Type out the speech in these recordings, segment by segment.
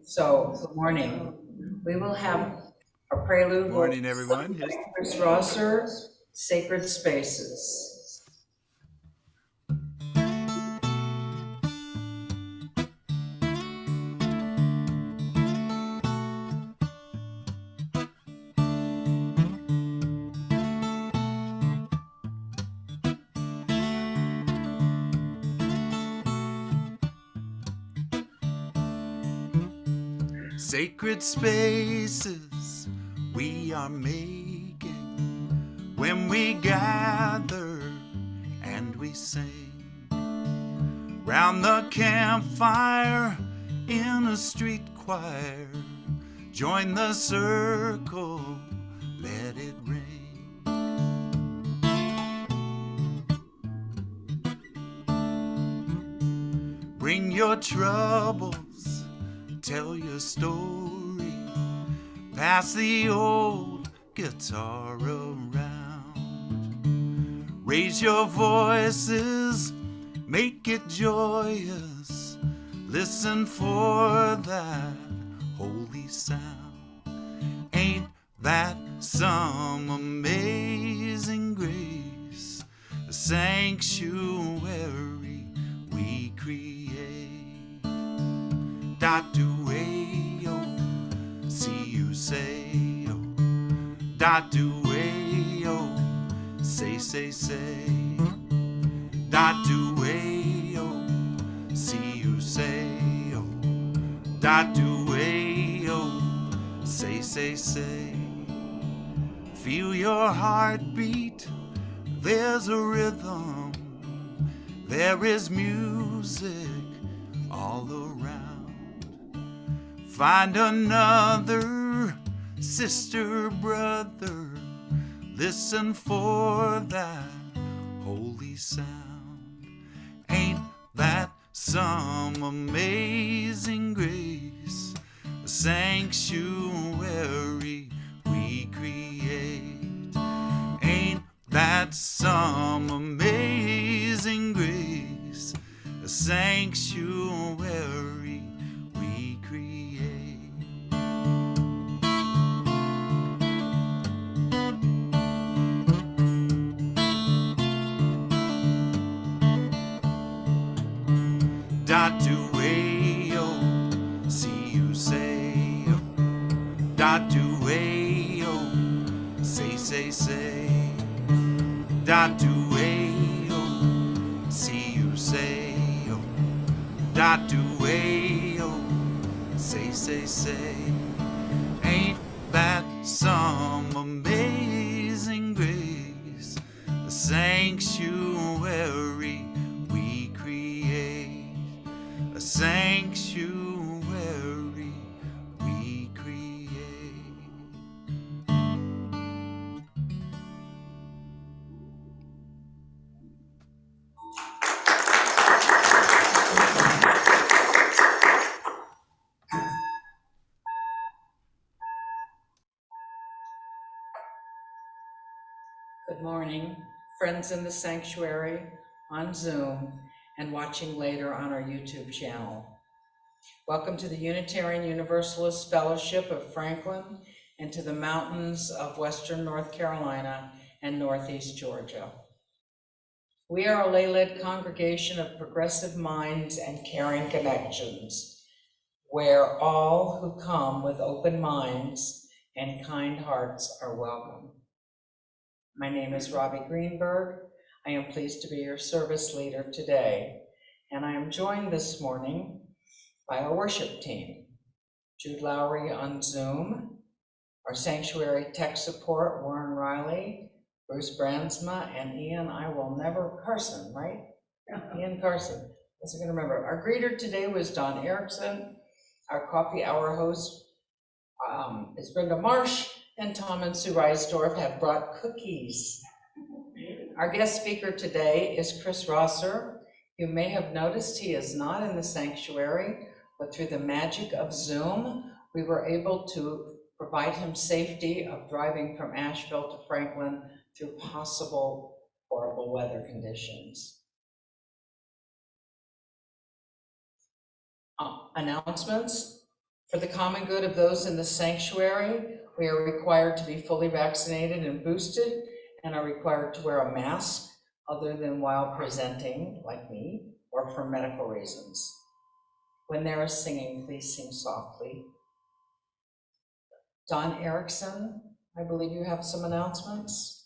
So, good morning. We will have a prelude with Morning, everyone. Chris Rosser, Sacred Spaces. Sacred spaces we are making when we gather and we sing round the campfire in a street choir. Join the circle, let it ring. Bring your troubles, tell your story, pass the old guitar around. Raise your voices, make it joyous, listen for that holy sound. Ain't that some amazing grace, a sanctuary we create? Da-do-ay-yo, see you say-yo. Da-do-ay-yo, say. Da-do-ay-yo, see you say-yo. Da-do-ay-yo, say. Feel your heartbeat, there's a rhythm, there is music all around. Find another sister, brother, listen for that holy sound. Ain't that some amazing grace, a sanctuary we create? Ain't that some amazing grace, a sanctuary we create? Da-do-ay-yo, see you say-yo. Da-do-ay-yo, say. Da-do-ay-yo, see you say-yo. Da-do-ay-yo, say. Ain't that some amazing grace, a sanctuary we create, a sanctuary we create. Good morning, friends in the sanctuary, on Zoom, and watching later on our YouTube channel. Welcome to the Unitarian Universalist Fellowship of Franklin and to the mountains of Western North Carolina and Northeast Georgia. We are a lay-led congregation of progressive minds and caring connections, where all who come with open minds and kind hearts are welcome. My name is Robbie Greenberg. I am pleased to be your service leader today, and I am joined this morning by our worship team, Jude Lowry on Zoom, our sanctuary tech support, Warren Riley, Bruce Brandsma, and Ian Carson, right? Yeah. Ian Carson, that's I'm gonna remember. Our greeter today was Don Erickson. Our coffee hour host is Brenda Marsh, and Tom and Sue Reisdorf have brought cookies. Our guest speaker today is Chris Rosser. You may have noticed he is not in the sanctuary, but through the magic of Zoom, we were able to provide him safety of driving from Asheville to Franklin through possible horrible weather conditions. Announcements. For the common good of those in the sanctuary, we are required to be fully vaccinated and boosted and are required to wear a mask other than while presenting, like me, or for medical reasons. When there is singing, please sing softly. Don Erickson, I believe you have some announcements.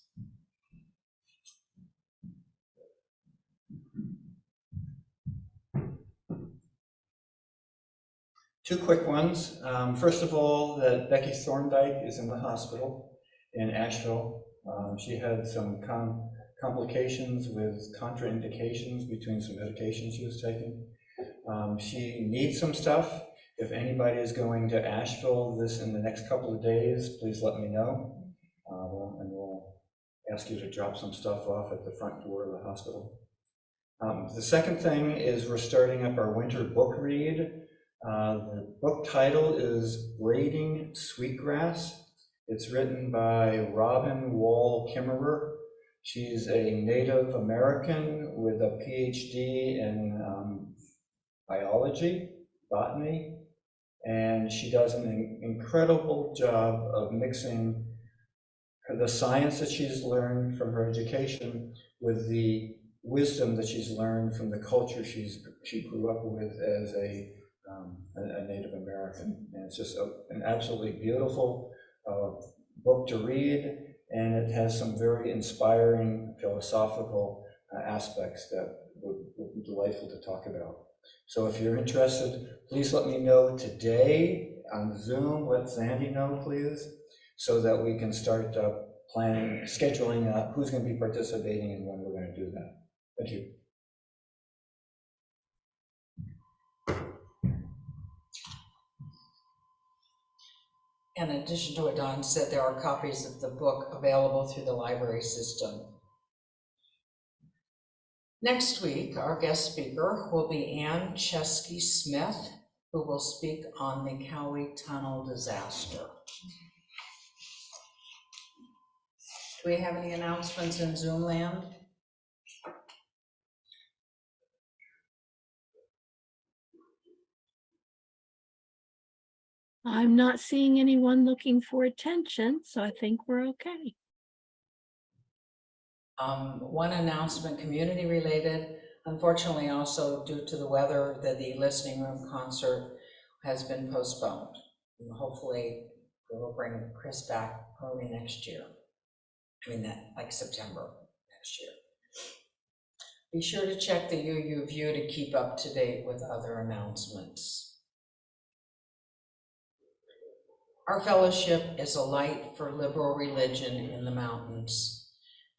Two quick ones. First of all, that Becky Thorndike is in the hospital in Asheville. She had some complications with contraindications between some medications she was taking. She needs some stuff. If anybody is going to Asheville in the next couple of days, please let me know. And we'll ask you to drop some stuff off at the front door of the hospital. The second thing is we're starting up our winter book read. The book title is Braiding Sweetgrass. It's written by Robin Wall Kimmerer. She's a Native American with a PhD in biology, botany, and she does an incredible job of mixing the science that she's learned from her education with the wisdom that she's learned from the culture she grew up with as a Native American. And it's just an absolutely beautiful book to read, and it has some very inspiring philosophical aspects that would be delightful to talk about. So if you're interested, please let me know today on Zoom. Let Sandy know, please, so that we can start planning, scheduling who's going to be participating and when we're going to do that. Thank you. In addition to what Don said, there are copies of the book available through the library system. Next week, our guest speaker will be Ann Chesky Smith, who will speak on the Cowie Tunnel disaster. Do we have any announcements in Zoom land? I'm not seeing anyone looking for attention, so I think we're okay. One announcement, community related. Unfortunately, also due to the weather, the listening room concert has been postponed. And hopefully, we will bring Chris back early next year. I mean, like September next year. Be sure to check the UU View to keep up to date with other announcements. Our fellowship is a light for liberal religion in the mountains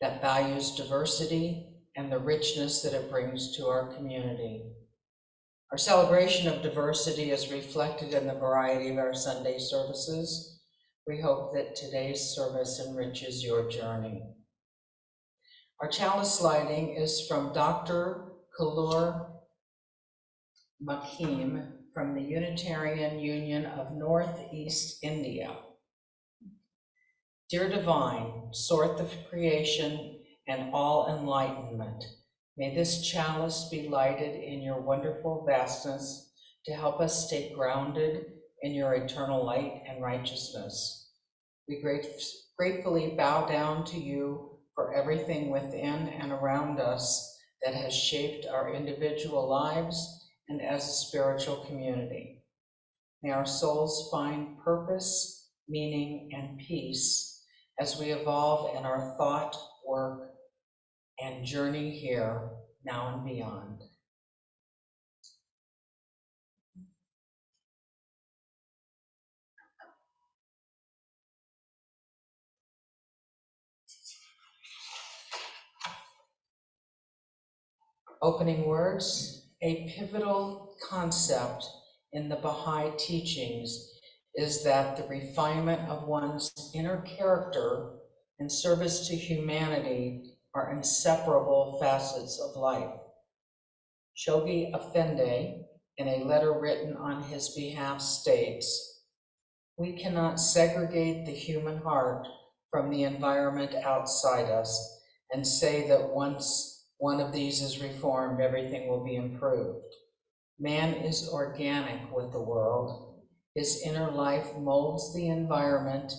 that values diversity and the richness that it brings to our community. Our celebration of diversity is reflected in the variety of our Sunday services. We hope that today's service enriches your journey. Our chalice lighting is from Dr. Kalur Makim from the Unitarian Union of Northeast India. Dear Divine, Source of creation and all enlightenment, may this chalice be lighted in your wonderful vastness to help us stay grounded in your eternal light and righteousness. We gratefully bow down to you for everything within and around us that has shaped our individual lives and as a spiritual community. May our souls find purpose, meaning, and peace as we evolve in our thought, work, and journey here, now and beyond. Opening words, a pivotal concept in the Baha'i teachings is that the refinement of one's inner character and service to humanity are inseparable facets of life. Shoghi Effendi, in a letter written on his behalf, states, "We cannot segregate the human heart from the environment outside us and say that once one of these is reformed, everything will be improved. Man is organic with the world, His inner life molds the environment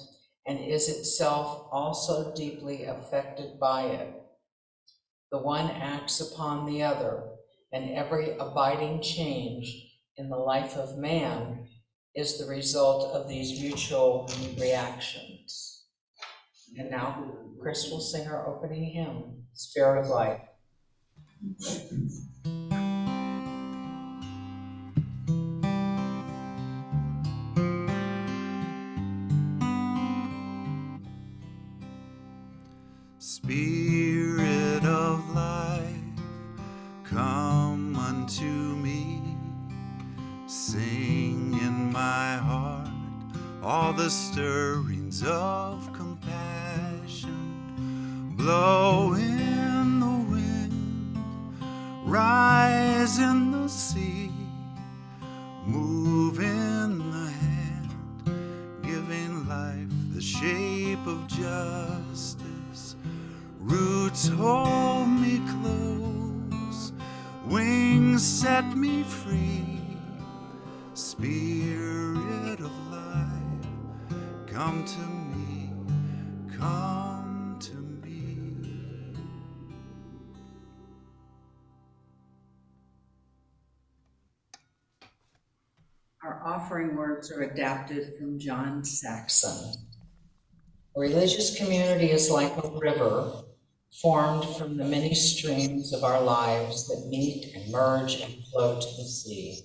and is itself also deeply affected by it. The one acts upon the other, and every abiding change in the life of man is the result of these mutual reactions. And now Chris will sing our opening hymn, Spirit of Light. Spirit of life, come unto me. Sing in my heart all the stirrings of compassion. Blow in the wind, rise in the sea, move in the hand, giving life the shape of justice. Roots hold me close, wings set me free. Spirit of life, come to me, come to me. Our offering words are adapted from John Saxon. A religious community is like a river formed from the many streams of our lives that meet and merge and flow to the sea.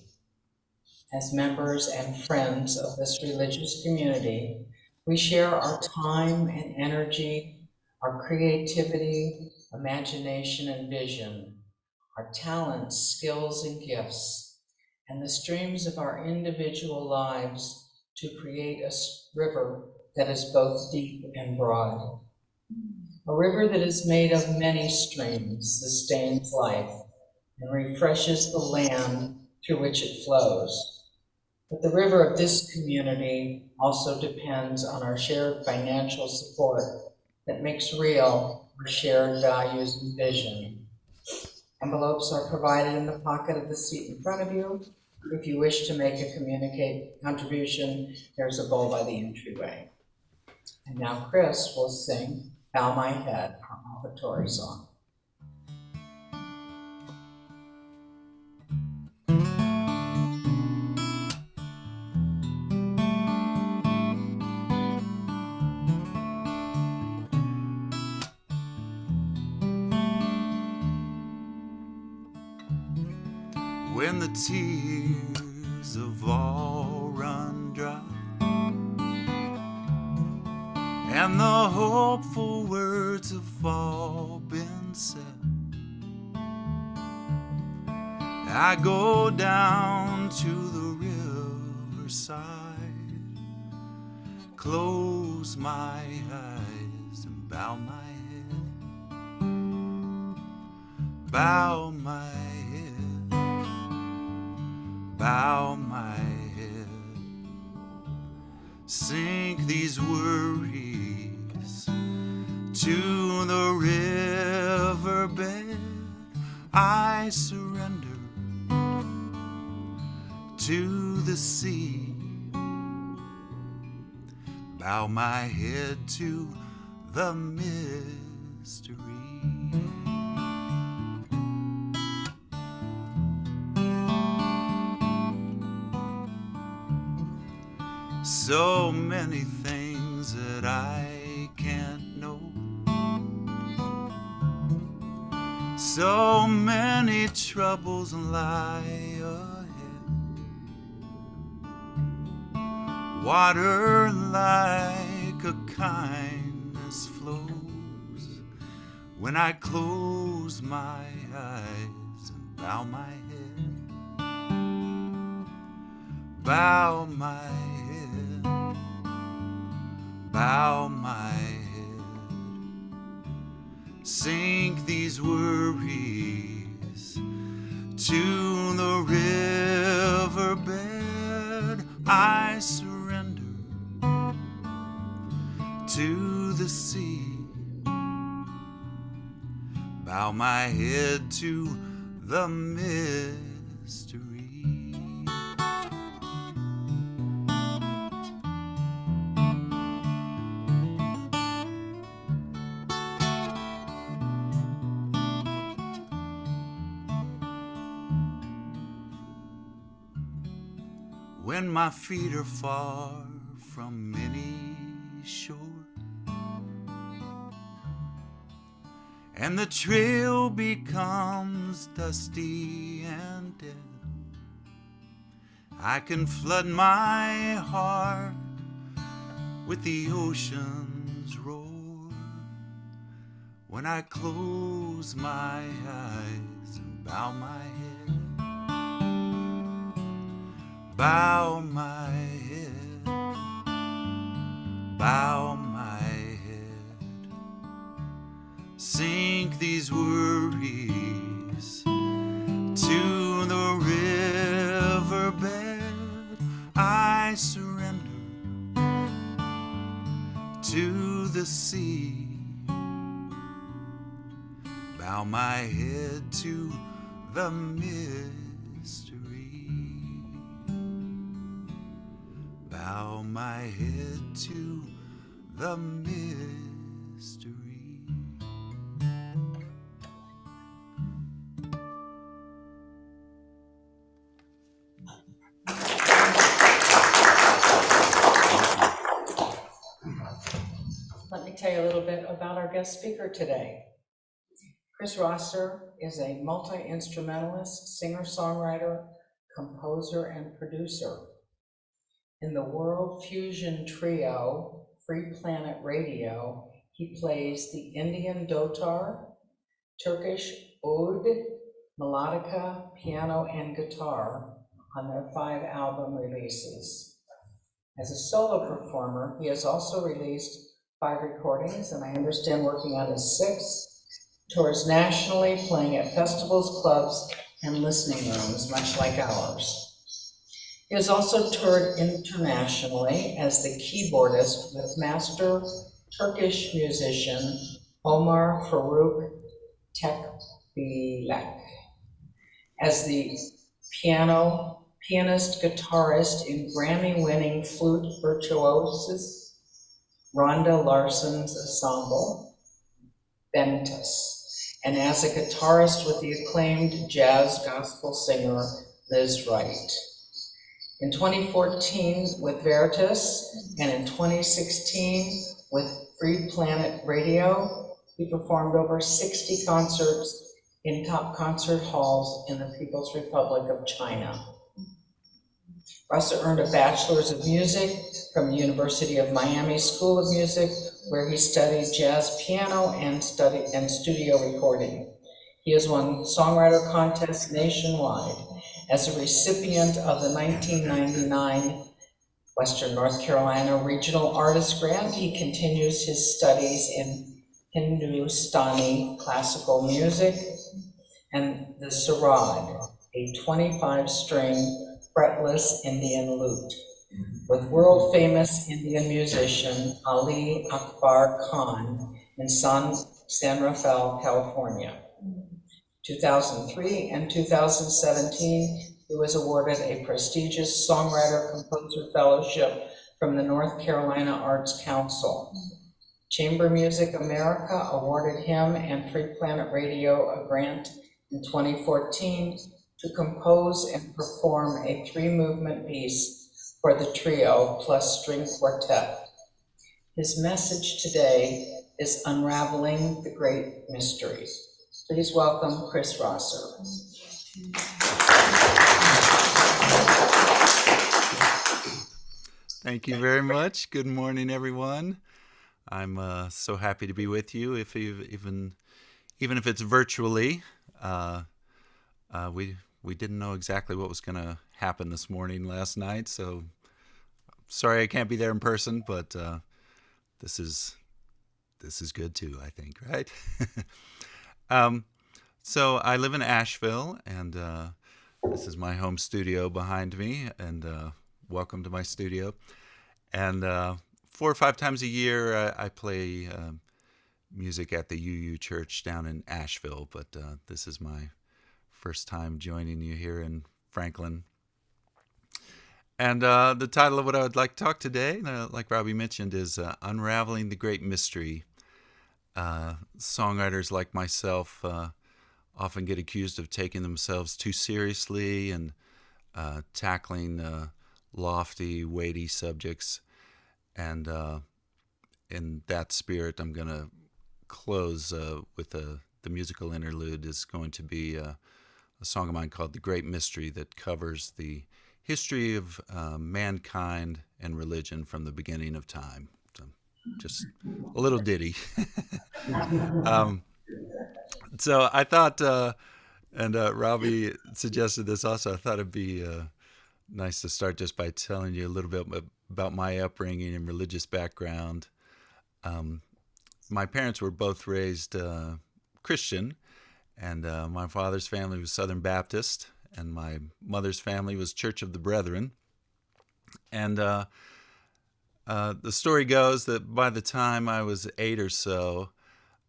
As members and friends of this religious community, we share our time and energy, our creativity, imagination, and vision, our talents, skills, and gifts, and the streams of our individual lives to create a river that is both deep and broad. A river that is made of many streams sustains life and refreshes the land through which it flows. But the river of this community also depends on our shared financial support that makes real our shared values and vision. Envelopes are provided in the pocket of the seat in front of you. If you wish to make a contribution, there's a bowl by the entryway. And now Chris will sing Bow My Head, our offertory song. When the tears of all run dry and the hopeful words have all been said, I go down to the riverside, close my eyes and bow my head, bow my head, bow my head. Sink these worries to the riverbed. I surrender to the sea. Bow my head to the mystery. So many things that I can't know, so many troubles lie ahead. Water like a kindness flows when I close my eyes and bow my head, bow my head, bow my head. Sink these worries to the riverbed. I surrender to the sea. Bow my head to the mystery. when my feet are far from any shore, and the trail becomes dusty and dead. I can flood my heart with the ocean's roar when I close my eyes and bow my head, bow my head, bow my head. Sink these worries to the riverbed. I surrender to the sea. Bow my head to the mystery. Bow my head to the mystery. Let me tell you a little bit about our guest speaker today. Chris Rosser is a multi-instrumentalist, singer-songwriter, composer, and producer. In the World Fusion Trio, Free Planet Radio, he plays the Indian Dotar, Turkish Oud, melodica, piano, and guitar on their 5 album releases. As a solo performer, he has also released 5 recordings, and I understand working on his 6th. Tours nationally, playing at festivals, clubs, and listening rooms, much like ours. He has also toured internationally as the keyboardist with master Turkish musician Omar Faruk Tekbilek, as the pianist, guitarist in Grammy-winning flute virtuosis Rhonda Larson's ensemble, Bentus, and as a guitarist with the acclaimed jazz gospel singer Liz Wright. In 2014 with Veritas, and in 2016 with Free Planet Radio, he performed over 60 concerts in top concert halls in the People's Republic of China. Rosser earned a Bachelor's of Music from the University of Miami School of Music, where he studied jazz piano and studio recording. He has won songwriter contests nationwide. As a recipient of the 1999 Western North Carolina Regional Artist Grant, he continues his studies in Hindustani classical music and the sarod, a 25-string fretless Indian lute, with world-famous Indian musician Ali Akbar Khan in San Rafael, California. 2003 and 2017, he was awarded a prestigious Songwriter-Composer Fellowship from the North Carolina Arts Council. Chamber Music America awarded him and Free Planet Radio a grant in 2014 to compose and perform a 3-movement piece for the trio plus string quartet. His message today is Unraveling the Great Mystery. Please welcome Chris Rosser. Thank you very much. Good morning, everyone. I'm so happy to be with you, even if it's virtually. We didn't know exactly what was going to happen this morning last night, so sorry I can't be there in person, but this is good too, I think, right? So I live in Asheville, and this is my home studio behind me, and welcome to my studio. And 4 or 5 times a year, I play music at the UU Church down in Asheville, but this is my first time joining you here in Franklin. And the title of what I would like to talk today, like Robbie mentioned, is Unraveling the Great Mystery. Songwriters like myself often get accused of taking themselves too seriously and tackling lofty, weighty subjects. And in that spirit, I'm going to close with the musical interlude is going to be a song of mine called The Great Mystery that covers the history of mankind and religion from the beginning of time. So just a little ditty. um, so I thought, and Robbie suggested this also, I thought it'd be nice to start just by telling you a little bit about my upbringing and religious background. Um, my parents were both raised Christian, and my father's family was Southern Baptist, and my mother's family was Church of the Brethren. And the story goes that by the time I was 8 or so,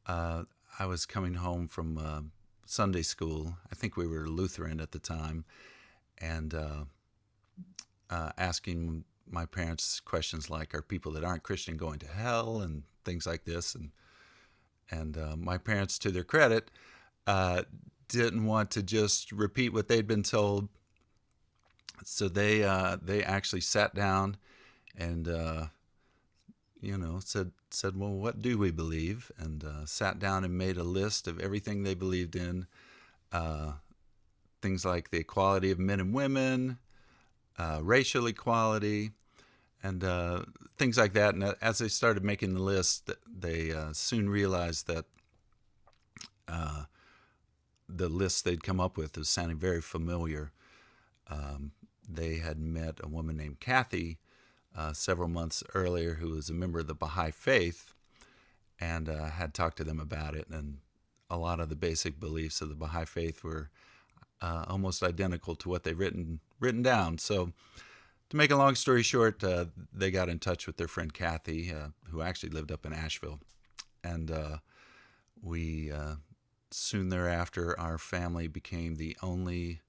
I was coming home from Sunday school. I think we were Lutheran at the time, and asking my parents questions like, "Are people that aren't Christian going to hell?" and things like this. And my parents, to their credit, didn't want to just repeat what they'd been told, so they actually sat down and said, "Well, what do we believe?" and sat down and made a list of everything they believed in, things like the equality of men and women, racial equality, and things like that. And as they started making the list, they soon realized that the list they'd come up with was sounding very familiar. They had met a woman named Kathy several months earlier who was a member of the Baha'i Faith, and had talked to them about it. And a lot of the basic beliefs of the Baha'i Faith were almost identical to what they'd written down. So to make a long story short, they got in touch with their friend Kathy, who actually lived up in Asheville. And we soon thereafter, our family became the only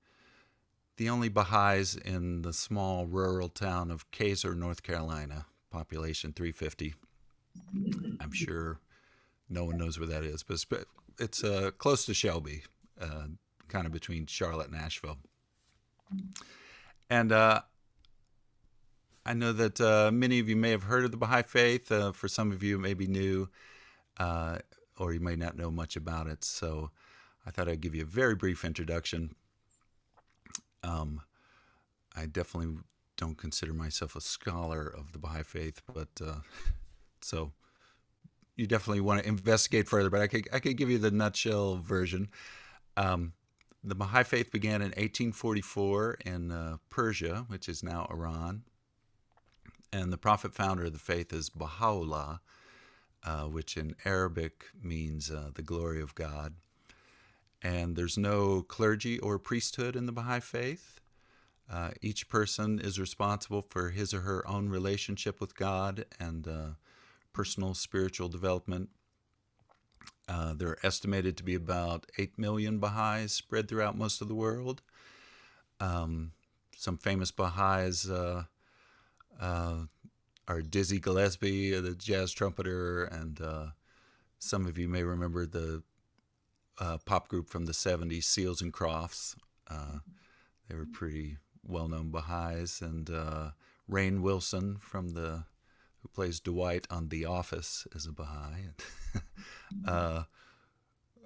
Baha'is in the small rural town of Kaiser, North Carolina, population 350. I'm sure no one knows where that is, but it's close to Shelby, kind of between Charlotte and Asheville. And I know that many of you may have heard of the Baha'i Faith. For some of you, it may be new, or you may not know much about it. So I thought I'd give you a very brief introduction. I definitely don't consider myself a scholar of the Baha'i Faith, but so you definitely want to investigate further. But I could give you the nutshell version. The Baha'i Faith began in 1844 in Persia, which is now Iran. And the prophet founder of the faith is Baha'u'llah, which in Arabic means the glory of God. And there's no clergy or priesthood in the Baha'i Faith. Each person is responsible for his or her own relationship with God and personal spiritual development. There are estimated to be about 8 million Baha'is spread throughout most of the world. Some famous Baha'is are Dizzy Gillespie, the jazz trumpeter, and some of you may remember the pop group from the 70s, Seals and Crofts. They were pretty well-known Baha'is. And Rainn Wilson, who plays Dwight on The Office, is a Baha'i.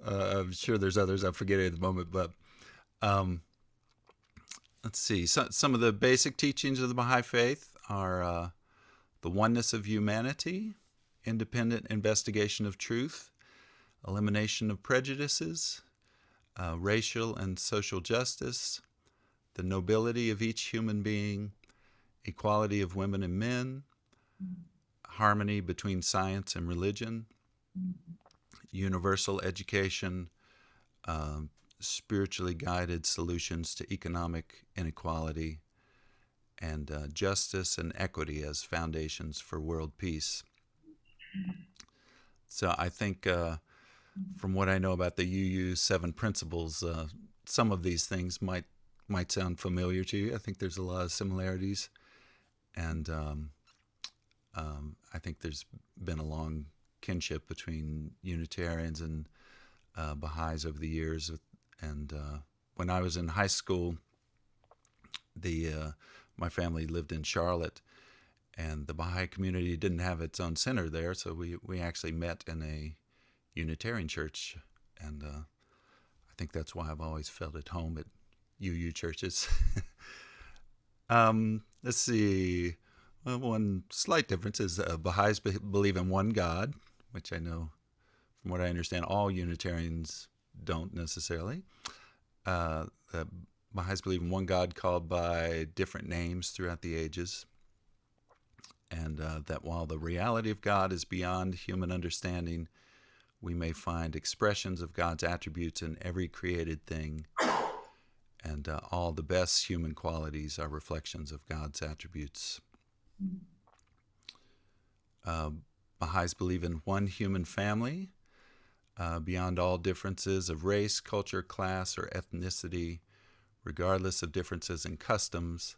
I'm sure there's others I'm forgetting at the moment, but let's see. Some of the basic teachings of the Baha'i Faith are the oneness of humanity, independent investigation of truth, elimination of prejudices, racial and social justice, the nobility of each human being, equality of women and men, harmony between science and religion, universal education, spiritually guided solutions to economic inequality, and justice and equity as foundations for world peace. So I think from what I know about the UU 7 principles, some of these things might sound familiar to you. I think there's a lot of similarities, and I think there's been a long kinship between Unitarians and Baha'is over the years. And when I was in high school, my family lived in Charlotte, and the Baha'i community didn't have its own center there, so we actually met in a Unitarian church, and I think that's why I've always felt at home at UU churches. Let's see. Well, one slight difference is Baha'is believe in one God, which I know, from what I understand, all Unitarians don't necessarily. The Baha'is believe in one God called by different names throughout the ages, and that while the reality of God is beyond human understanding, we may find expressions of God's attributes in every created thing, and all the best human qualities are reflections of God's attributes. Baha'is believe in one human family, beyond all differences of race, culture, class, or ethnicity, regardless of differences in customs,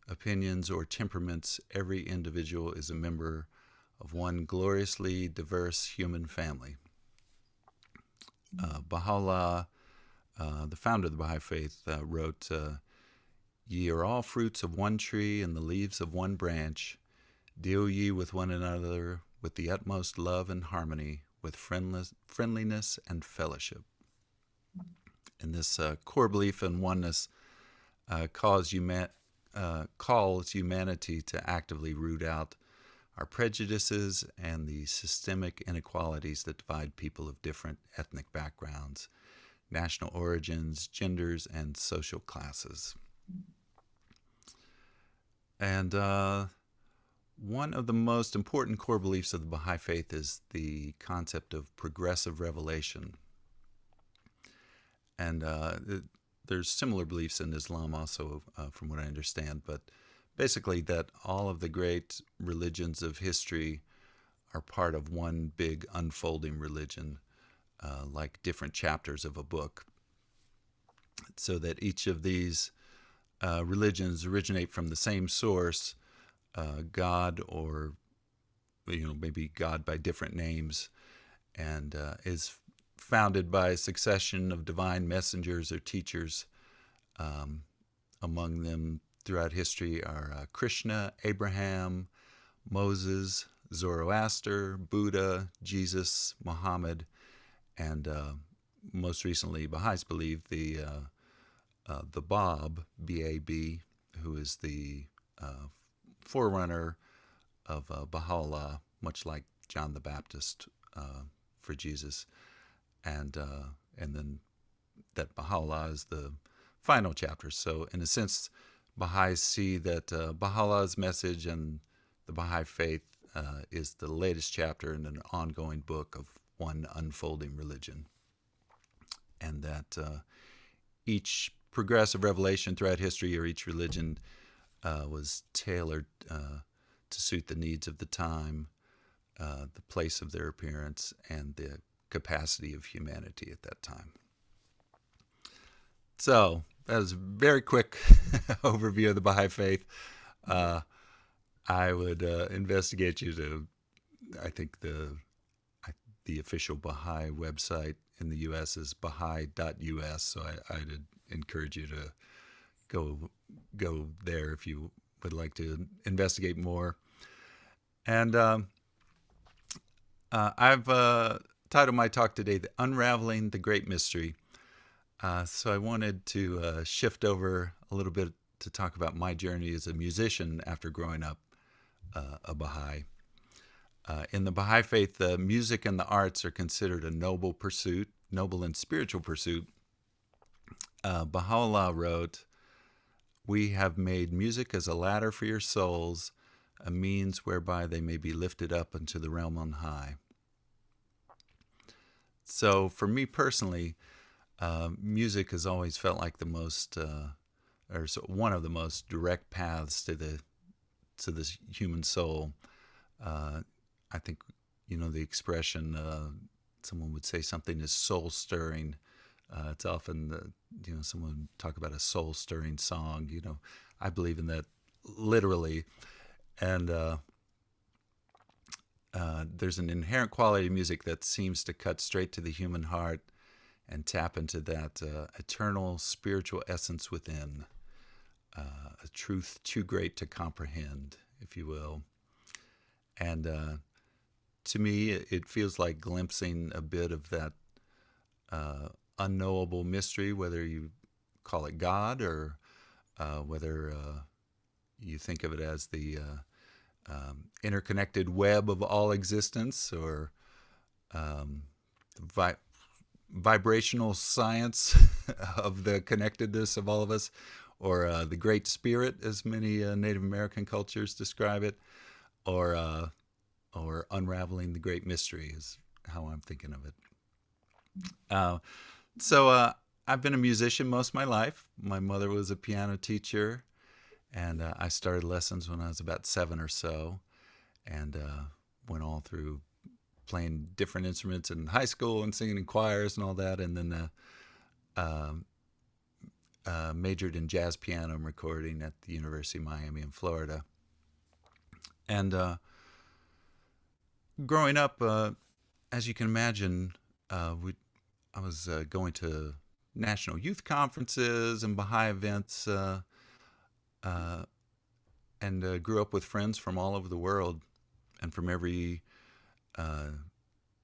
opinions, or temperaments. Every individual is a member of one gloriously diverse human family. Baha'u'llah, the founder of the Baha'i Faith, wrote, "Ye are all fruits of one tree and the leaves of one branch. Deal ye with one another with the utmost love and harmony, with friendliness and fellowship." And this core belief in oneness calls humanity to actively root out our prejudices and the systemic inequalities that divide people of different ethnic backgrounds, national origins, genders, and social classes. And one of the most important core beliefs of the Baha'i Faith is the concept of progressive revelation. And there's similar beliefs in Islam also, from what I understand, but basically that all of the great religions of history are part of one big unfolding religion, like different chapters of a book, so that each of these religions originate from the same source, God, or maybe God by different names, and is founded by a succession of divine messengers or teachers. Among them throughout history are Krishna, Abraham, Moses, Zoroaster, Buddha, Jesus, Muhammad, and most recently, Baha'is believe the Bab, B-A-B, who is the forerunner of Baha'u'llah, much like John the Baptist for Jesus, and then that Baha'u'llah is the final chapter. So in a sense, Baha'is see that Baha'u'llah's message and the Baha'i Faith is the latest chapter in an ongoing book of one unfolding religion, and that each progressive revelation throughout history, or each religion, was tailored to suit the needs of the time, the place of their appearance, and the capacity of humanity at that time. So that was a very quick overview of the Baha'i Faith. I would investigate you to, I think the official Baha'i website in the U.S. is baha'i.us, so I'd encourage you to go there if you would like to investigate more. And I've titled my talk today, Unraveling the Great Mystery. So I wanted to shift over a little bit to talk about my journey as a musician after growing up a Baha'i. In the Baha'i Faith, music and the arts are considered a noble and spiritual pursuit. Baha'u'llah wrote, "We have made music as a ladder for your souls, a means whereby they may be lifted up into the realm on high." So for me personally, music has always felt like the most, one of the most direct paths to the human soul. I think, the expression, someone would say something is soul stirring. It's often, someone would talk about a soul stirring song. I believe in that literally. And there's an inherent quality of music that seems to cut straight to the human heart and tap into that eternal spiritual essence within. a truth too great to comprehend, if you will. And to me, it feels like glimpsing a bit of that unknowable mystery, whether you call it God or whether you think of it as the interconnected web of all existence, or um, vi- vibrational science of the connectedness of all of us, or the Great Spirit, as many Native American cultures describe it, or Unraveling the Great Mystery is how I'm thinking of it. Uh, so I've been a musician most of my life. My mother was a piano teacher, and I started lessons when I was about 7 or so, and went all through playing different instruments in high school and singing in choirs and all that, and then majored in jazz piano and recording at the University of Miami in Florida. And growing up, as you can imagine, I was going to national youth conferences and Baha'i events, uh, and grew up with friends from all over the world and from every uh,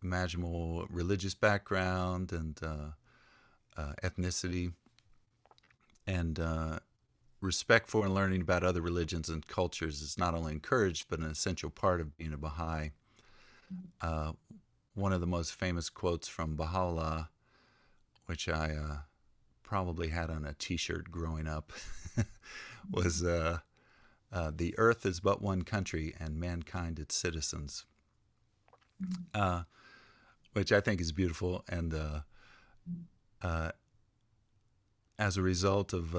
imaginable religious background and ethnicity. And respect for and learning about other religions and cultures is not only encouraged, but an essential part of being a Baha'i. Uh, One of the most famous quotes from Baha'u'llah, which I probably had on a T-shirt growing up, was "The earth is but one country, and mankind its citizens," uh, which I think is beautiful. And uh, as a result of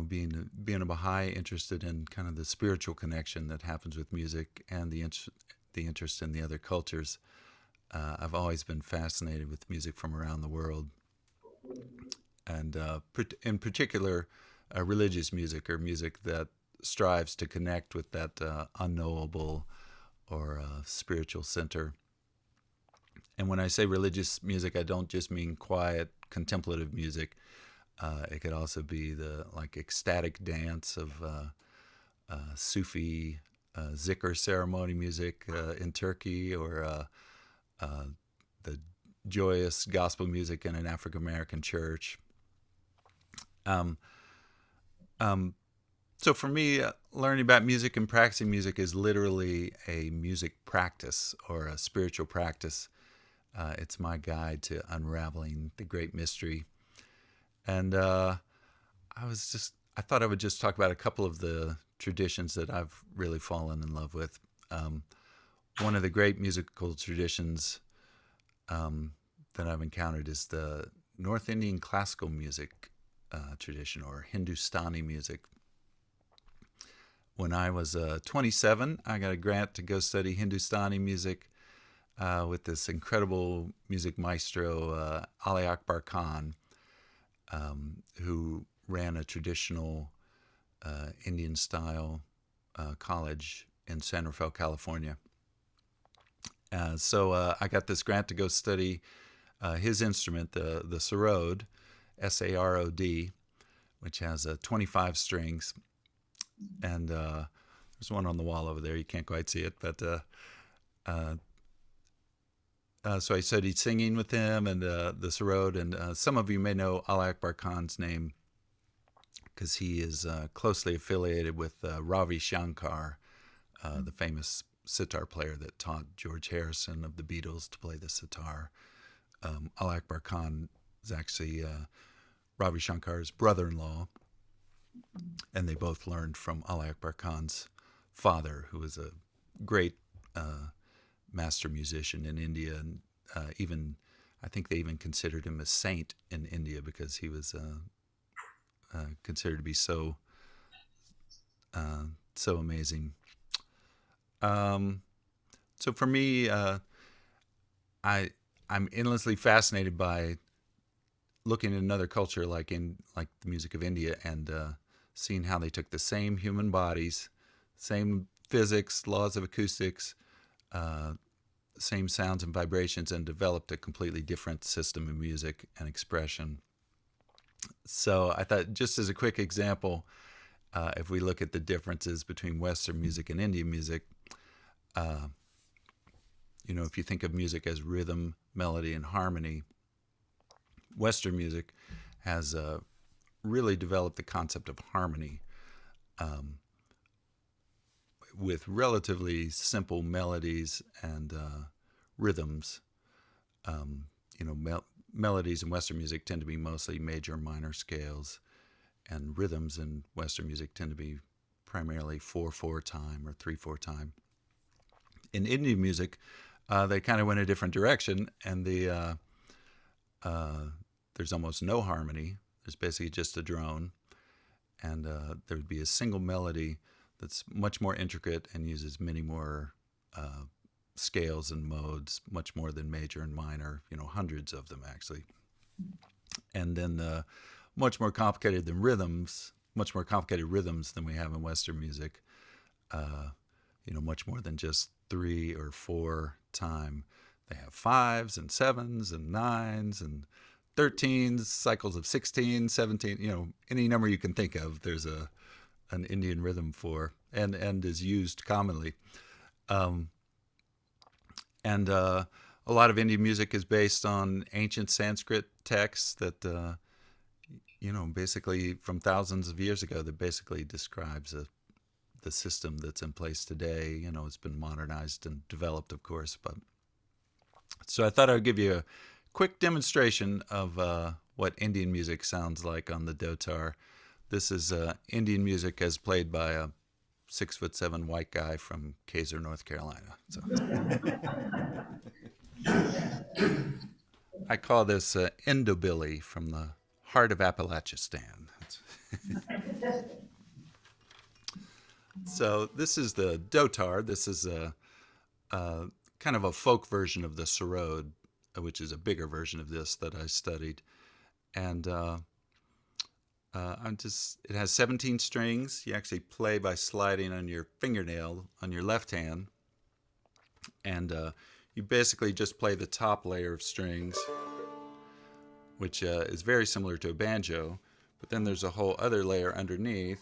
being a Baha'i, interested in kind of the spiritual connection that happens with music and the interest in the other cultures, I've always been fascinated with music from around the world, and in particular, religious music, or music that strives to connect with that unknowable or spiritual center. And when I say religious music, I don't just mean quiet contemplative music. It could also be the like ecstatic dance of Sufi zikr ceremony music in Turkey, or the joyous gospel music in an African American church. Um, um, so for me, learning about music and practicing music is literally a music practice or a spiritual practice. It's my guide to unraveling the great mystery. And I thought I would just talk about a couple of the traditions that I've really fallen in love with. One of the great musical traditions that I've encountered is the North Indian classical music tradition, or Hindustani music. When I was 27, I got a grant to go study Hindustani music with this incredible music maestro, Ali Akbar Khan, who ran a traditional Indian style college in San Rafael, California. So I got this grant to go study his instrument, the sarod, Sarod, which has 25 strings. And there's one on the wall over there. You can't quite see it, but so I studied singing with him and the sarod. And some of you may know Ali Akbar Khan's name because he is closely affiliated with Ravi Shankar, the famous sitar player that taught George Harrison of the Beatles to play the sitar. Ali Akbar Khan is actually Ravi Shankar's brother-in-law, and they both learned from Ali Akbar Khan's father, who was a great master musician in India, and I think they even considered him a saint in India because he was considered to be so amazing. So for me, I'm endlessly fascinated by looking at another culture, like the music of India, and seeing how they took the same human bodies, same physics, laws of acoustics, same sounds and vibrations, and developed a completely different system of music and expression. So I thought, just as a quick example, if we look at the differences between Western music and Indian music, if you think of music as rhythm, melody, and harmony, Western music has really developed the concept of harmony with relatively simple melodies and rhythms. Um, Melodies in Western music tend to be mostly major and minor scales, and rhythms in Western music tend to be primarily 4/4 time or 3/4 time. In Indian music, they kind of went a different direction, and there's almost no harmony. There's basically just a drone, and there would be a single melody that's much more intricate and uses many more scales and modes, much more than major and minor, hundreds of them actually. And then much more complicated rhythms than we have in Western music. Much more than just 3 or 4 time. They have 5s and 7s and 9s and 13s, cycles of 16, 17, any number you can think of, there's an Indian rhythm for, and is used commonly. And a lot of Indian music is based on ancient Sanskrit texts that, basically from thousands of years ago, that basically describes the system that's in place today. It's been modernized and developed, of course. But so I thought I would give you a quick demonstration of what Indian music sounds like on the dotar. This is Indian music as played by a 6'7" white guy from Kaiser, North Carolina. So I call this Indo-Billy from the heart of Appalachistan. So this is the dotar. This is a kind of a folk version of the sarod, which is a bigger version of this that I studied. And it has 17 strings. You actually play by sliding on your fingernail on your left hand. And you basically just play the top layer of strings, which is very similar to a banjo. But then there's a whole other layer underneath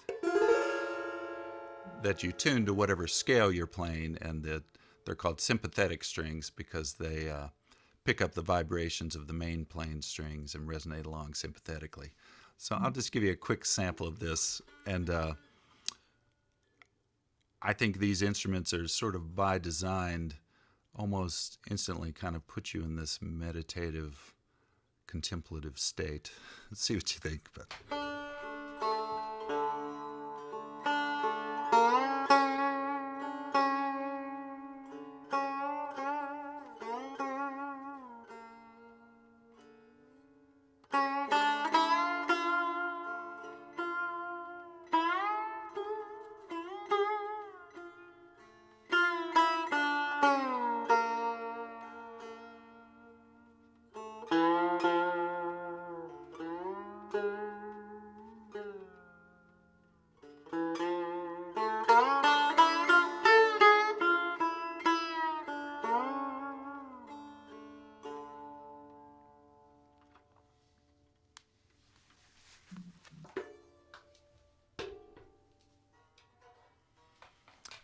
that you tune to whatever scale you're playing, and that they're called sympathetic strings because they pick up the vibrations of the main playing strings and resonate along sympathetically. So I'll just give you a quick sample of this, and I think these instruments are sort of by design, almost instantly kind of put you in this meditative, contemplative state. Let's see what you think. But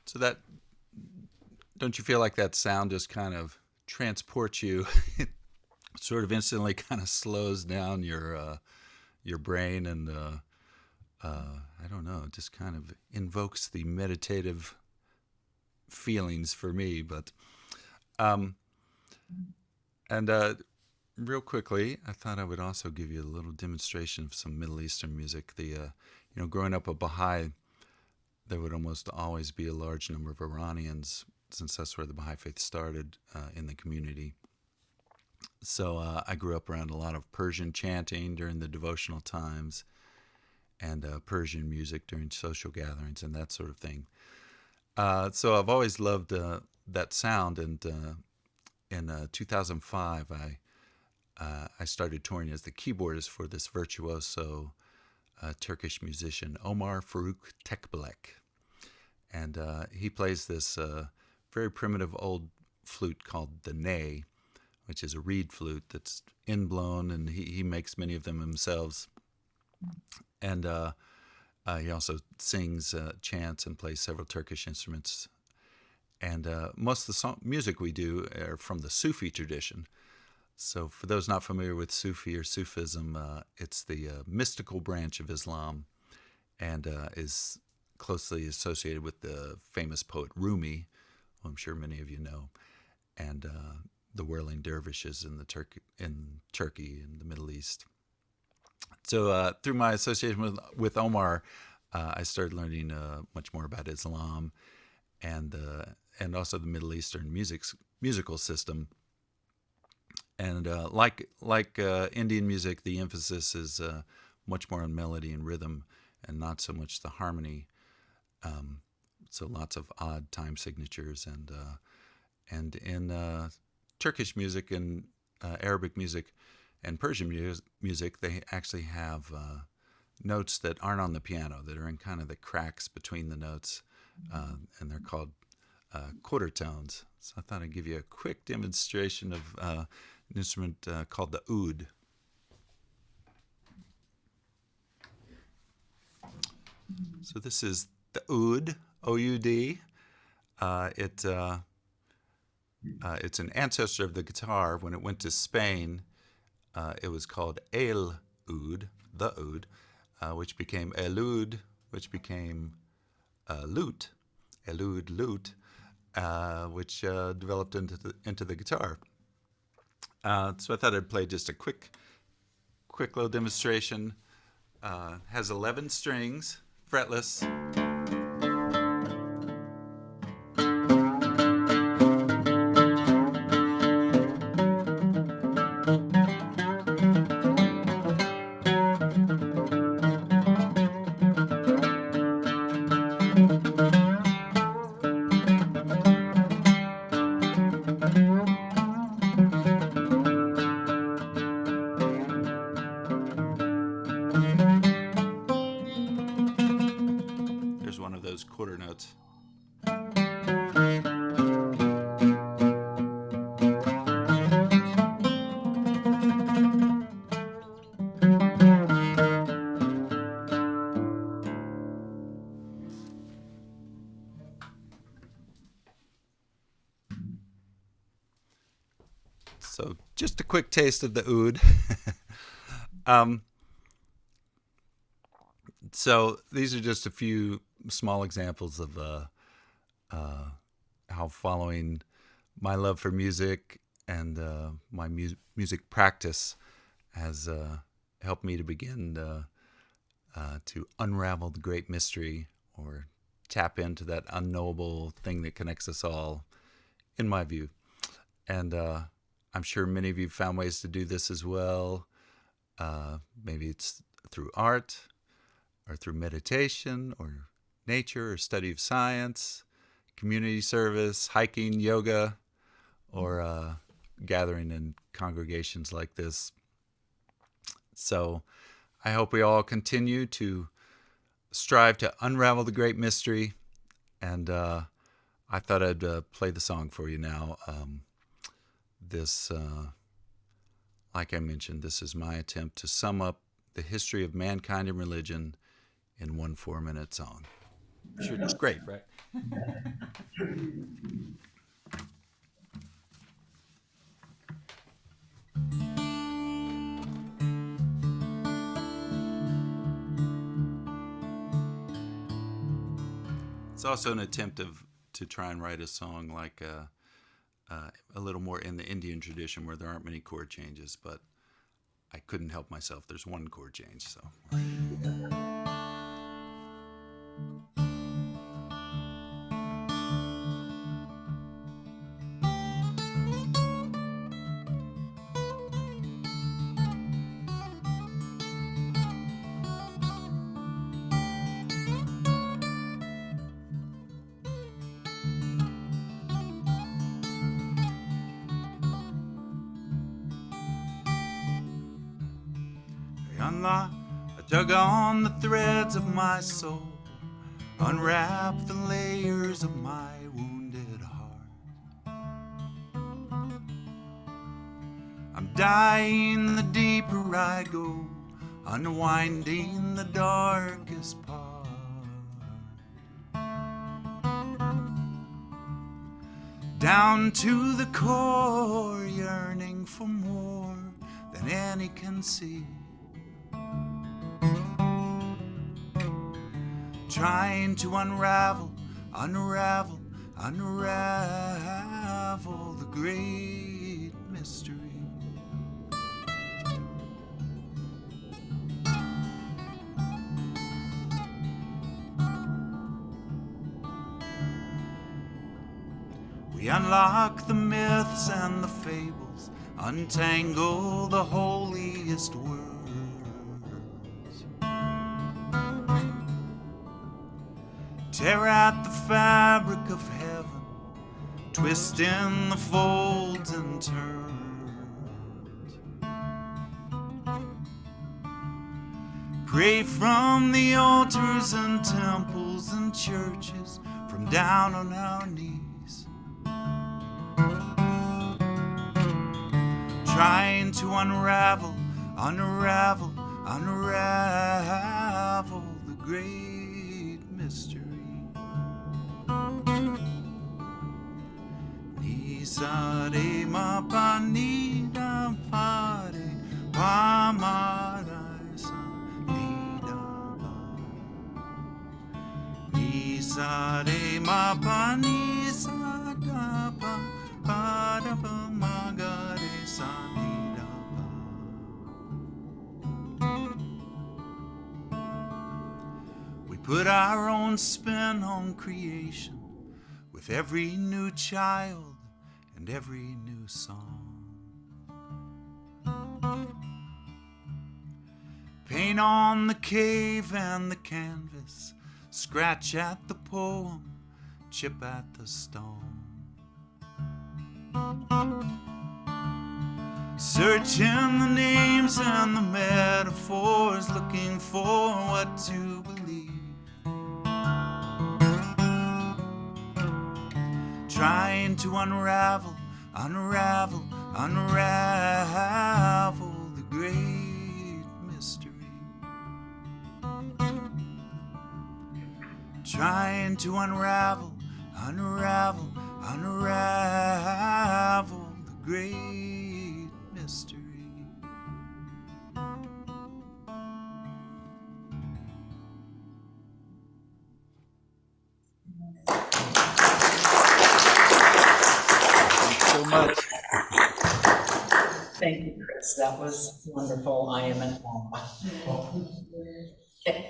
so that, don't you feel like that sound just kind of transports you? It sort of instantly kind of slows down your brain, and I don't know, it just kind of invokes the meditative feelings for me. But and real quickly, I thought I would also give you a little demonstration of some Middle Eastern music. Growing up a Baha'i, there would almost always be a large number of Iranians, since that's where the Baha'i faith started in the community. So I grew up around a lot of Persian chanting during the devotional times, and Persian music during social gatherings and that sort of thing. So I've always loved that sound, and in 2005, I started touring as the keyboardist for this virtuoso Turkish musician, Omar Faruk Tekbilek. And he plays this very primitive old flute called the ney, which is a reed flute that's inblown, and he makes many of them himself. And he also sings, chants, and plays several Turkish instruments. And most of the music we do are from the Sufi tradition. So, for those not familiar with Sufi or Sufism, it's the mystical branch of Islam, and is closely associated with the famous poet Rumi, who I'm sure many of you know, and the whirling dervishes in Turkey and the Middle East. So, through my association with Omar, I started learning much more about Islam and also the Middle Eastern musical system. And like Indian music, the emphasis is much more on melody and rhythm, and not so much the harmony. So lots of odd time signatures, and in Turkish music and Arabic music and Persian music, they actually have notes that aren't on the piano, that are in kind of the cracks between the notes, and they're called quarter tones. So I thought I'd give you a quick demonstration of an instrument called the oud. So this is the oud, O-U-D. It's an ancestor of the guitar. When it went to Spain, it was called el oud, the oud, which became elud, which became lute, elud lute, which developed into the guitar. So I thought I'd play just a quick little demonstration. Has 11 strings, fretless. There's one of those quarter notes. So just a quick taste of the oud. So these are just a few small examples of how following my love for music and my music practice has helped me to begin to unravel the great mystery, or tap into that unknowable thing that connects us all, in my view. And I'm sure many of you found ways to do this as well. Maybe it's through art, or through meditation, or nature, or study of science, community service, hiking, yoga, or gathering in congregations like this. So I hope we all continue to strive to unravel the great mystery. And I thought I'd play the song for you now. Like I mentioned, this is my attempt to sum up the history of mankind and religion in one 4-minute song. Sure, it's great, right? It's also an attempt to try and write a song like a little more in the Indian tradition, where there aren't many chord changes, but I couldn't help myself. There's one chord change, so. Allah, I tug on the threads of my soul, unwrap the layers of my wounded heart. I'm dying the deeper I go, unwinding the darkest part. Down to the core, yearning for more than any can see. Trying to unravel, unravel, unravel the great mystery. We unlock the myths and the fables, untangle the holiest words. Tear at the fabric of heaven, twist in the folds and turns. Pray from the altars and temples and churches, from down on our knees. Trying to unravel, unravel, unravel the great mystery. Nisa de ma pa ni da pa de pa ma da sa ni da ba. Nisa de ma pa ni sa da pa pa da pa ma ga de sa ni da ba. We put our own spin on creation with every new child and every new song. Paint on the cave and the canvas, scratch at the poem, chip at the stone. Searching the names and the metaphors, looking for what to believe. Trying to unravel, unravel, unravel the great mystery. Trying to unravel, unravel, unravel the great mystery. Thanks so much. Thank you, Chris. That was wonderful. I am in awe.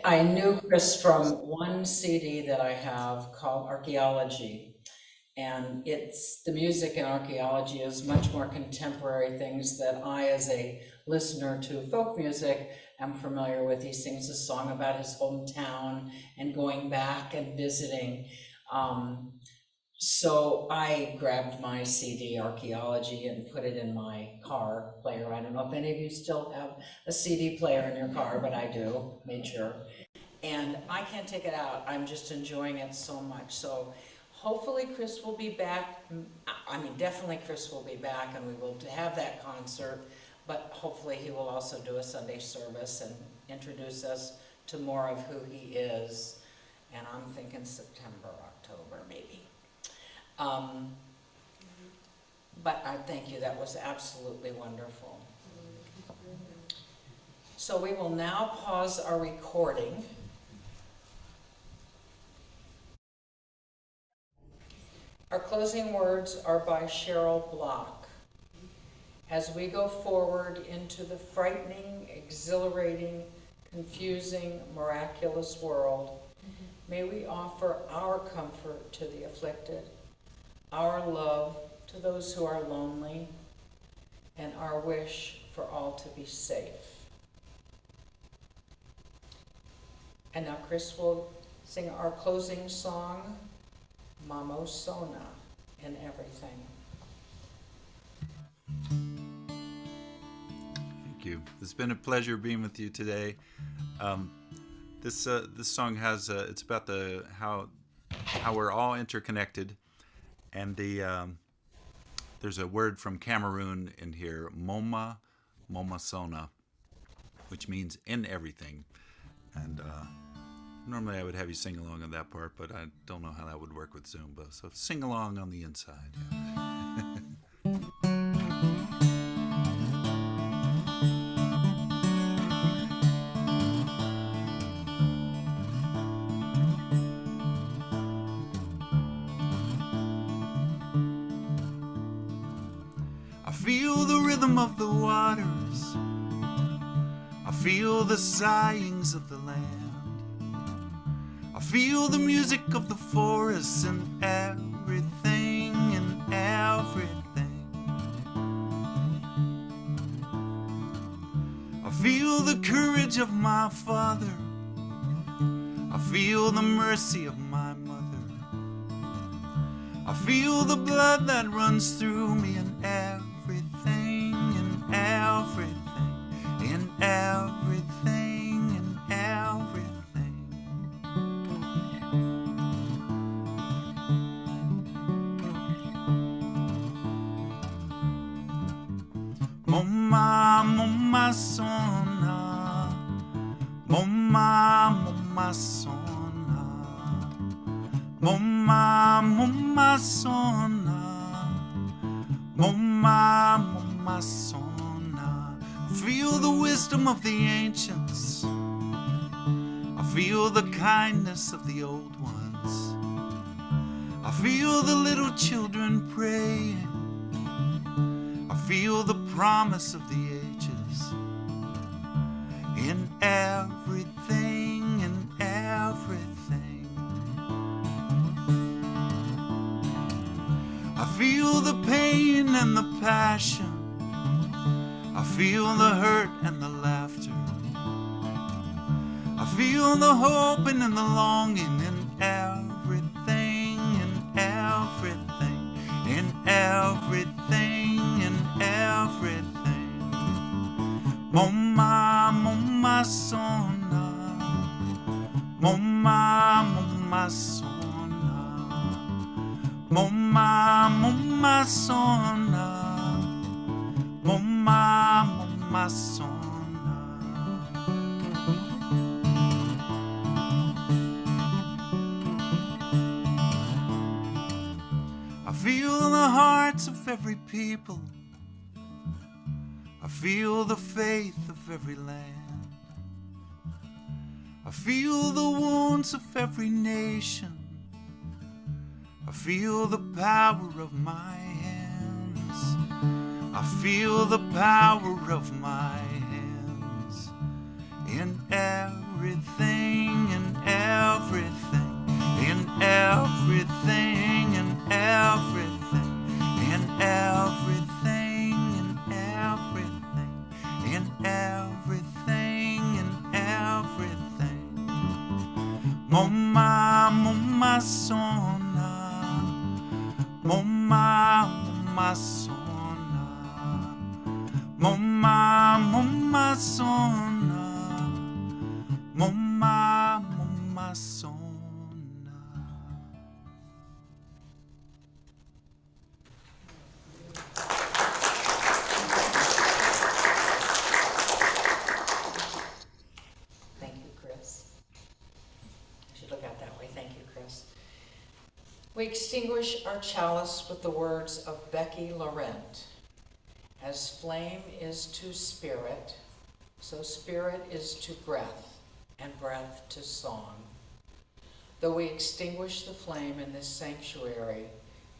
I knew Chris from one CD that I have called Archaeology. And it's the music in archaeology is much more contemporary things that I, as a listener to folk music, am familiar with. He sings a song about his hometown and going back and visiting. So I grabbed my CD Archaeology and put it in my car player. I don't know if any of you still have a CD player in your car, but I do, made sure. And I can't take it out. I'm just enjoying it so much. So hopefully Chris will be back. I mean, definitely Chris will be back and we will have that concert, but hopefully he will also do a Sunday service and introduce us to more of who he is. And I'm thinking September, October, maybe. But I thank you, that was absolutely wonderful. So we will now pause our recording. Our closing words are by Cheryl Block. As we go forward into the frightening, exhilarating, confusing, miraculous world, may we offer our comfort to the afflicted, our love to those who are lonely, and our wish for all to be safe. And now Chris will sing our closing song, Mamo Sona, in everything. Thank you. It's been a pleasure being with you today. This song has it's about how we're all interconnected, and there's a word from Cameroon in here, Moma Sona, which means in everything. And normally I would have you sing along on that part, but I don't know how that would work with Zumba. So sing along on the inside. I feel the rhythm of the waters. I feel the sighings of the land. I feel the music of the forests and everything and everything. I feel the courage of my father. I feel the mercy of my mother. I feel the blood that runs through me and everything and everything and everything and everything. Mama, mama sona, mama, mama sona, mama, mama sona, mama, mama sona. Feel the wisdom of the ancients. I feel the kindness of the old ones. I feel the little children praying. I feel the promise of the ages in everything and everything. I feel the pain and the passion. I feel the hurt and the laughter. I feel the hoping and the longing in everything and everything, in everything and everything. Mama, mama sona, mama, mama sona, mama, mama sona, mama, mama sona. I feel the hearts of every people. I feel the faith of every land. I feel the wounds of every nation. I feel the power of my hands. I feel the power of my hands in everything and everything, in everything and everything, in everything and everything, in everything and everything. Mama, mama sona, mama, mama sona, mama, mama sona, mama, mama sona. Thank you, Chris. I should look out that way. Thank you, Chris. We extinguish our chalice with the words of Becky Laurent. As flame is to spirit, so spirit is to breath, and breath to song. Though we extinguish the flame in this sanctuary,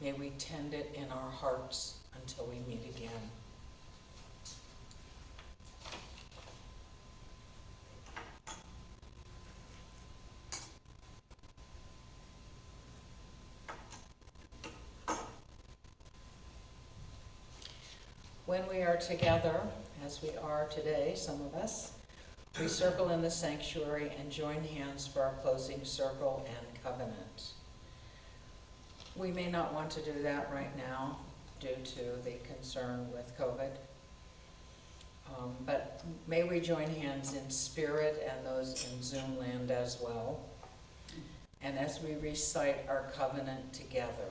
may we tend it in our hearts until we meet again. When we are together, as we are today, some of us, we circle in the sanctuary and join hands for our closing circle and covenant. We may not want to do that right now due to the concern with COVID, but may we join hands in spirit and those in Zoom land as well. And as we recite our covenant together,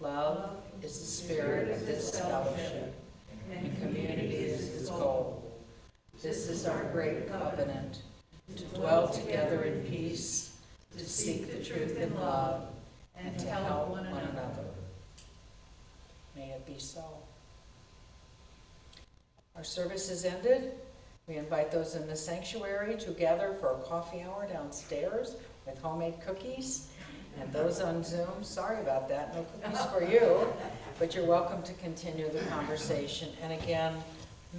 love is the spirit of this fellowship, and community is its goal. This is our great covenant, to dwell together in peace, to seek the truth in love, and to help one another. May it be so. Our service is ended. We invite those in the sanctuary to gather for a coffee hour downstairs with homemade cookies. And those on Zoom, sorry about that, no cookies for you, but you're welcome to continue the conversation. And again,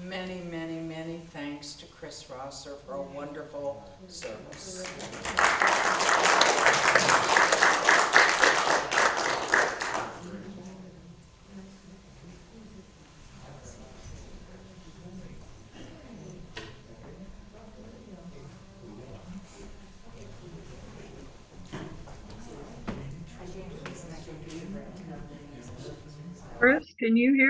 many, many, many thanks to Chris Rosser for a wonderful service. Chris, can you hear